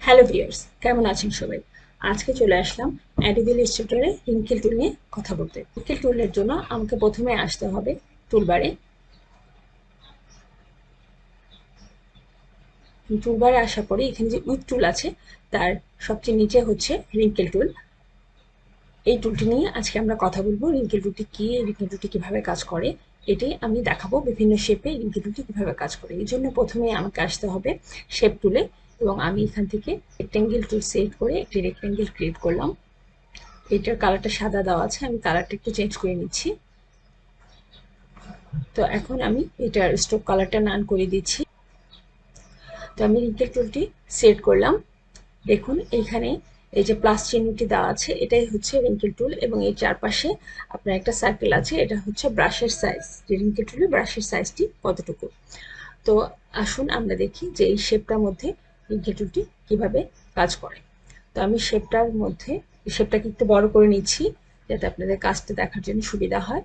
Hello viewers, কেমন আছেন সবাই? আজকে চলে আসলাম অ্যাডোবি ইলাস্ট্রেটরে রিঙ্কেল টুল নিয়ে কথা বলতে। রিঙ্কেল টুলের জন্য আমাকে প্রথমে আসতে হবে টুলবারে। টুলবারে আসার পরে এখানে যে উইথ টুল আছে তার সবচেয়ে নিচে হচ্ছে রিঙ্কেল টুল। এই টুলটি নিয়ে আজকে আমরা কথা বলবো। রিঙ্কেল টুলটি কি, রিঙ্কেল টুলটি কিভাবে কাজ করে এটি আমি দেখাবো। বিভিন্ন শেপে রিঙ্কেল টুলটি কিভাবে কাজ করে এই জন্য প্রথমে আমাকে আসতে হবে শেপ টুলে, এবং আমি এখান থেকে রেক্টেঙ্গেল টুল সিলেক্ট করে একটি রেক্টেঙ্গেল ক্রিয়েট করলাম। এটার কালারটা সাদা দেওয়া আছে, আমি কালারটা একটু চেঞ্জ করে নিচ্ছি। তো এখন আমি এটার স্ট্রোক কালারটা নান করে দিচ্ছি। তো আমি রিঙ্কেল টুলটি সেট করলাম। দেখুন এইখানে এই যে প্লাস চিহ্নটি দেওয়া আছে এটাই হচ্ছে রিঙ্কেল টুল, এবং এর চারপাশে আপনার একটা সার্কেল আছে, এটা হচ্ছে ব্রাশের সাইজ, যে রিঙ্কেল টুলের ব্রাশের সাইজটি কতটুকু। তো আসুন আমরা দেখি যে এই শেপটার মধ্যে রিঙ্কেল টুলটি কিভাবে কাজ করে। তো আমি শেপটাকে একটু বড় করে নিচ্ছি যাতে আপনাদের কাজটা দেখার জন্য সুবিধা হয়,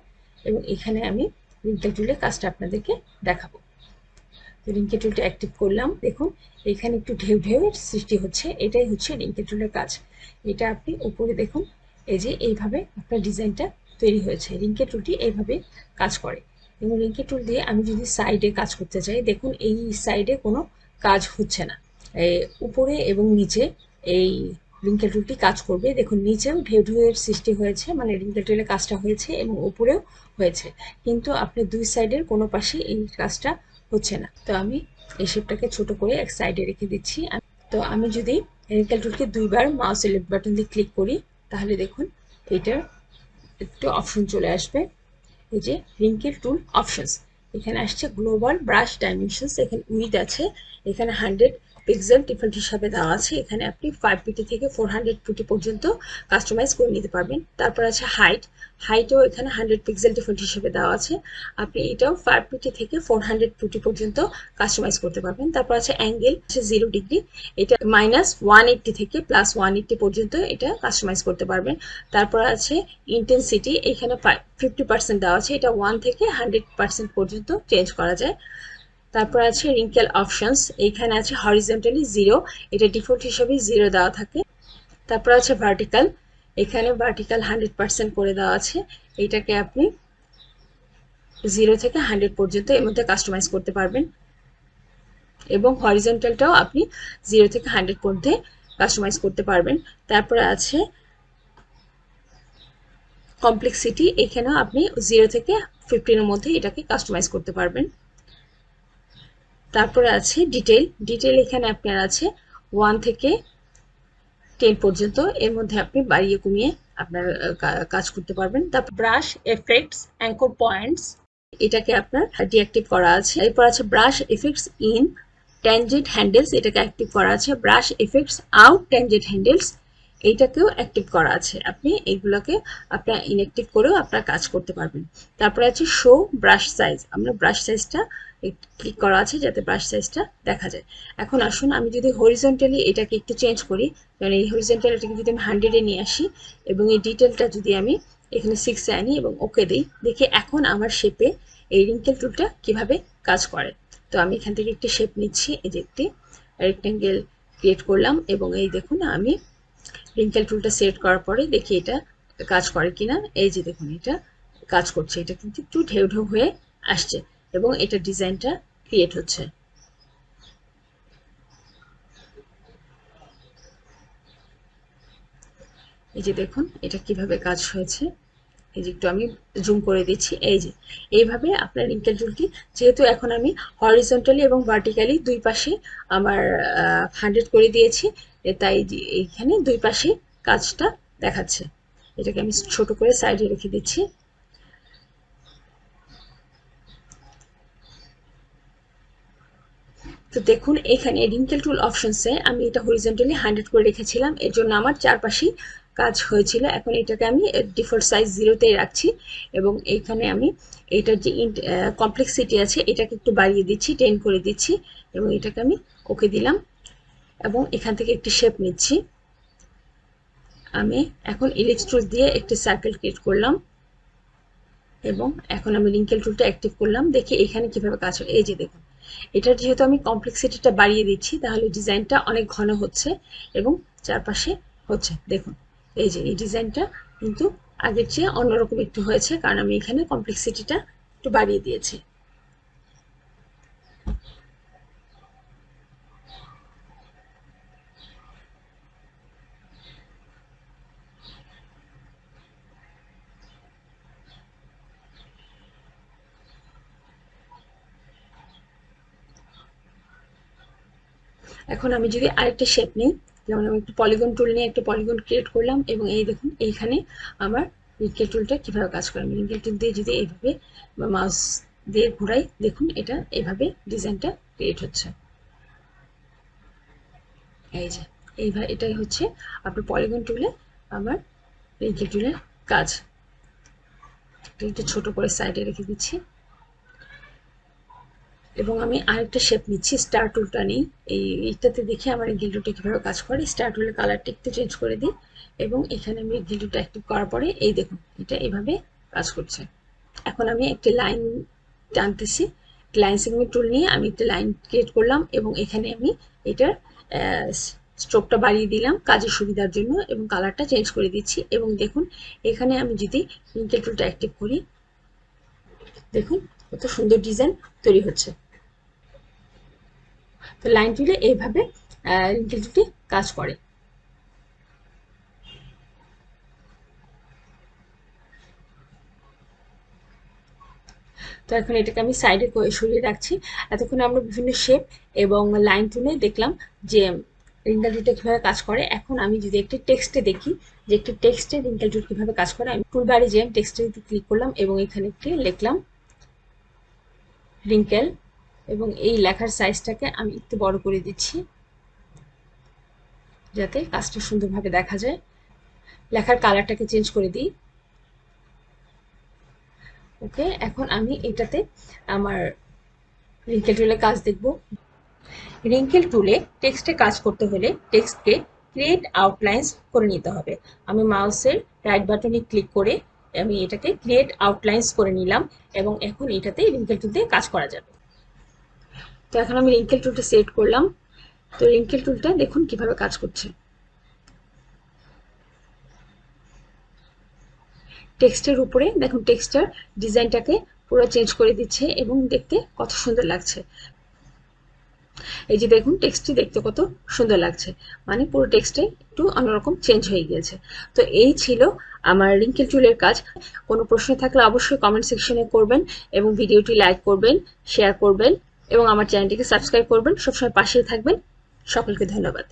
এবং এখানে আমি রিঙ্কেল টুলের কাজটা আপনাদেরকে দেখাবো। তো রিঙ্কেল টুলটা অ্যাক্টিভ করলাম। দেখুন এখানে একটু ঢেউ ঢেউয়ের সৃষ্টি হচ্ছে, এটাই হচ্ছে রিঙ্কেল টুলের কাজ। এটা আপনি উপরে দেখুন, এই যে এইভাবে আপনার ডিজাইনটা তৈরি হয়েছে। রিঙ্কেল টুলটি এইভাবে কাজ করে, এবং রিঙ্কেল টুল দিয়ে আমি যদি সাইডে কাজ করতে চাই, দেখুন এই সাইডে কোনো কাজ হচ্ছে না, উপরে এবং নিচে এই রিঙ্কেল টুলটি কাজ করবে। দেখুন নিচেও ঢেউ ঢেউয়ের সৃষ্টি হয়েছে, মানে রিঙ্কেল টুলের কাজটা হয়েছে, এবং উপরেও হয়েছে, কিন্তু আপনি দুই সাইডের কোনো পাশে এই কাজটা হচ্ছে না। তো আমি এই শেপটাকে ছোট করে এক সাইডে রেখে দিচ্ছি। তো আমি যদি রিঙ্কেল টুলকে দুইবার মাউসের লেফট বাটন দিয়ে ক্লিক করি, তাহলে দেখুন এটার একটু অপশন চলে আসবে, এই যে রিঙ্কেল টুল অপশনস। এখানে আসছে গ্লোবাল ব্রাশ ডাইমেনশনস, এখানে উইথ আছে, এখানে 100 পিক্সেল ডিফল্ট হিসাবে দেওয়া আছে। এখানে আপনি 550 থেকে 450 পর্যন্ত কাস্টমাইজ করে নিতে পারবেন। তারপর আছে হাইটও এখানে 100 পিক্সেল ডিফল্ট হিসেবে দেওয়া আছে, আপনি এটাও 550 থেকে 450 পর্যন্ত কাস্টমাইজ করতে পারবেন। তারপর আছে অ্যাঙ্গেল, 0 ডিগ্রি, এটা -180 থেকে +180 পর্যন্ত এটা কাস্টমাইজ করতে পারবেন। তারপর আছে ইন্টেন্সিটি, এখানে 50% দেওয়া আছে, এটা 1 থেকে 100% পর্যন্ত চেঞ্জ করা যায়। তারপর আছে রিঙ্কেল অপশনস, এইখানে আছে হরিজন্টালি 0, এটা ডিফল্ট হিসেবে 0 দেওয়া থাকে। তারপর আছে ভার্টিক্যাল, এখানে ভার্টিক্যাল 100% করে দেওয়া আছে, এইটাকে আপনি 0 থেকে 100 পর্যন্ত এর মধ্যে কাস্টমাইজ করতে পারবেন, এবং হরিজন্টালটাও আপনি 0 থেকে 100 মধ্যে কাস্টমাইজ করতে পারবেন। তারপরে আছে কমপ্লেক্সিটি, এখানেও আপনি 0 থেকে 15 এর মধ্যে এটাকে কাস্টমাইজ করতে পারবেন। তারপরে আছে ডিটেল, এখানে আপনার আছে 1 থেকে 10 পর্যন্ত, এর মধ্যে আপনি বাড়িয়ে কমিয়ে আপনার কাজ করতে পারবেন। তারপর ব্রাশ এফেক্টস, অ্যাঙ্কর পয়েন্টস, এটাকে আপনার ডিঅ্যাক্টিভ করা আছে। এরপর আছে brush effects in tangent handles, এটাকে অ্যাক্টিভ করা আছে। Brush effects out tangent handles, এইটাকেও অ্যাক্টিভ করা আছে। আপনি এইগুলোকে আপনার ইনঅ্যাক্টিভ করেও আপনার কাজ করতে পারবেন। তারপরে আছে শো ব্রাশ সাইজ, আমরা ব্রাশ সাইজটা ক্লিক করা আছে যাতে ব্রাশ সাইজটা দেখা যায়। এখন আসুন আমি যদি হরিজন্টালি এটাকে একটু চেঞ্জ করি, কারণ এই হরিজন্টাল এটাকে যদি আমি 100-এ নিয়ে আসি, এবং এই ডিটেলটা যদি আমি এখানে 6-এ আনি এবং ওকে দিই, দেখি এখন আমার শেপে এই রিঙ্কেল টুলটা কিভাবে কাজ করে। তো আমি এখান থেকে একটি শেপ নিচ্ছি, এই যে একটি রেক্টেঙ্গেল ক্রিয়েট করলাম, এবং এই দেখুন আমি রিঙ্কেল টুলটা সেট করার পরে দেখি এটা কাজ করে কিনা। এই যে দেখুন এটা কাজ করছে, এটা কিন্তু একটু ঢেউ ঢেউ হয়ে আসছে, এবং এটা ডিজাইনটা ক্রিয়েট হচ্ছে। এই যে দেখুন এটা কিভাবে কাজ হয়েছে, এই যে একটু আমি জুম করে দিচ্ছি। এই যে এইভাবে আপনার রিঙ্কেল টুলটি, যেহেতু এখন আমি হরিজন্টালি এবং ভার্টিক্যালি দুই পাশে আমার 100 করে দিয়েছি, তাই এইখানে দুই পাশে কাজটা দেখাচ্ছে। এটাকে আমি ছোট করে সাইডে রেখে দিচ্ছি। তো দেখুন এখানে রিঙ্কেল টুল অপশনসে আমি এটা হরিজন্টালি 100 করে রেখেছিলাম, এর জন্য আমার চারপাশেই কাজ হয়েছিল। এখন এটাকে আমি ডিফল্ট সাইজ 0-তেই রাখছি, এবং এইখানে আমি এটার যে কমপ্লেক্সিটি আছে এটাকে একটু বাড়িয়ে দিচ্ছি, 10 করে দিচ্ছি, এবং এটাকে আমি ওকে দিলাম, এবং এখান থেকে একটি শেপ নিচ্ছি। আমি এখন ইলিপস টুল দিয়ে একটি সার্কেল ক্রিয়েট করলাম, এবং এখন আমি রিঙ্কেল টুলটা অ্যাক্টিভ করলাম, দেখি এখানে কিভাবে কাজ হয়। এই যে দেখুন এটার যেহেতু আমি কমপ্লেক্সিটিটা বাড়িয়ে দিচ্ছি তাহলে ডিজাইনটা অনেক ঘন হচ্ছে এবং চারপাশে হচ্ছে। দেখুন এই যে এই ডিজাইনটা কিন্তু আগের চেয়ে অন্যরকম একটু হয়েছে, কারণ আমি এখানে কমপ্লেক্সিটিটা একটু বাড়িয়ে দিয়েছি। এখন আমি যদি আরেকটা শেপ নিই, যেমন আমি একটু পলিগন টুল নিয়ে একটা পলিগন ক্রিয়েট করলাম এবং এই দেখুন এইখানে আমার রিঙ্কেল টুলটা কীভাবে কাজ করে। আমি রিঙ্কেল টুল দিয়ে যদি এইভাবে মাউস দিয়ে ঘোরাই, দেখুন এটা এইভাবে ডিজাইনটা ক্রিয়েট হচ্ছে। এই যে এইভাবে এটাই হচ্ছে আপনার পলিগন টুলে আমার রিঙ্কেল টুলের কাজ। একটু ছোট করে সাইডে রেখে দিচ্ছি এবং আমি আরেকটা শেপ নিচ্ছি, স্টার টুলটা নিই। এইটাতে দেখি আমার রিঙ্কেল টুলটা কীভাবে কাজ করে। স্টার টুলের কালারটা একটু চেঞ্জ করে দিই এবং এখানে আমি রিঙ্কেল টুলটা অ্যাক্টিভ করার পরে এই দেখুন এটা এভাবে কাজ করছে। এখন আমি একটি লাইন টানতেছি, লাইন সেগমেন্ট টুল নিয়ে আমি একটা লাইন ক্রিয়েট করলাম এবং এখানে আমি এটার স্ট্রোকটা বাড়িয়ে দিলাম কাজের সুবিধার জন্য এবং কালারটা চেঞ্জ করে দিচ্ছি। এবং দেখুন এখানে আমি যদি রিঙ্কেল টুলটা অ্যাক্টিভ করি, দেখুন কত সুন্দর ডিজাইন তৈরি হচ্ছে। তো লাইন টুলে এইভাবে রিঙ্কেল টুলটি কাজ করে। তো এখন এটাকে আমি সাইডে সরিয়ে রাখছি। এতক্ষণ আমরা বিভিন্ন শেপ এবং লাইন টুলে দেখলাম যে রিঙ্কেল টুলটা কীভাবে কাজ করে। এখন আমি যদি একটি টেক্সটে দেখি যে একটি টেক্সটে রিঙ্কেল টুল কীভাবে কাজ করে, আমি টুলবারে যে টেক্সটে ক্লিক করলাম এবং এখানে একটি লিখলাম রিঙ্কেল এবং এই লেখার সাইজটাকে আমি একটু বড় করে দিচ্ছি যাতে কাজটা সুন্দরভাবে দেখা যায়। লেখার কালারটাকে চেঞ্জ করে দিই। ওকে, এখন আমি এটাতে আমার রিঙ্কেল টুলের কাজ দেখব। রিঙ্কেল টুলে টেক্সটে কাজ করতে হলে টেক্সটকে ক্রিয়েট আউটলাইন্স করে নিতে হবে। আমি মাউসের রাইট বাটনে ক্লিক করে আমি এটাকে ক্রিয়েট আউটলাইন্স করে নিলাম এবং এখন এটাতে রিঙ্কেল টুল দিয়ে কাজ করা যাবে। তো এখন আমি রিঙ্কেল টুলটা সেট করলাম। তো রিঙ্কেল টুলটা দেখুন কিভাবে কাজ করছে। টেক্সটের উপরে দেখুন টেক্সটার ডিজাইনটাকে পুরো চেঞ্জ করে দিচ্ছে এবং দেখতে কত সুন্দর লাগছে। এই যে দেখুন টেক্সটটি দেখতে কত সুন্দর লাগছে, মানে পুরো টেক্সটে একটু অন্যরকম চেঞ্জ হয়ে গিয়েছে। তো এই ছিল আমার রিঙ্কেল টুলের কাজ। কোনো প্রশ্ন থাকলে অবশ্যই কমেন্ট সেকশনে করবেন এবং ভিডিওটি লাইক করবেন, শেয়ার করবেন এবং আমার চ্যানেলটিকে সাবস্ক্রাইব করবেন। সবসময় পাশেই থাকবেন। সকলকে ধন্যবাদ।